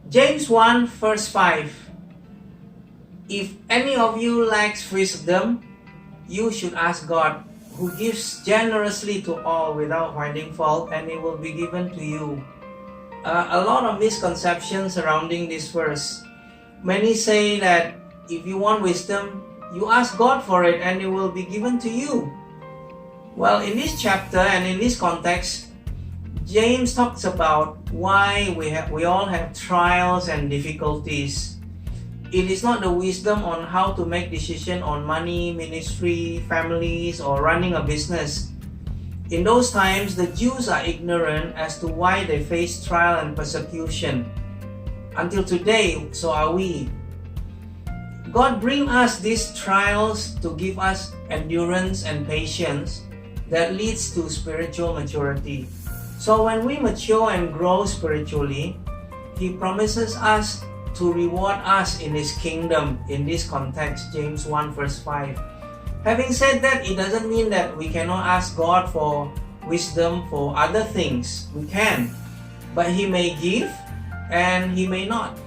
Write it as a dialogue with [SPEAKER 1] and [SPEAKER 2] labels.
[SPEAKER 1] James 1 verse 5. If any of you lacks wisdom, you should ask God, who gives generously to all without finding fault, and it will be given to you. A lot of misconceptions surrounding this verse. Many say that if you want wisdom, you ask God for it and it will be given to you. Well, in this chapter and in this context, James talks about why we all have trials and difficulties. It is not the wisdom on how to make decision on money, ministry, families, or running a business. In those times, the Jews are ignorant as to why they face trial and persecution. Until today, so are we. God brings us these trials to give us endurance and patience that leads to spiritual maturity. So when we mature and grow spiritually, He promises us to reward us in His kingdom. In this context, James 1 verse 5. Having said that, it doesn't mean that we cannot ask God for wisdom for other things. We can, but He may give and He may not.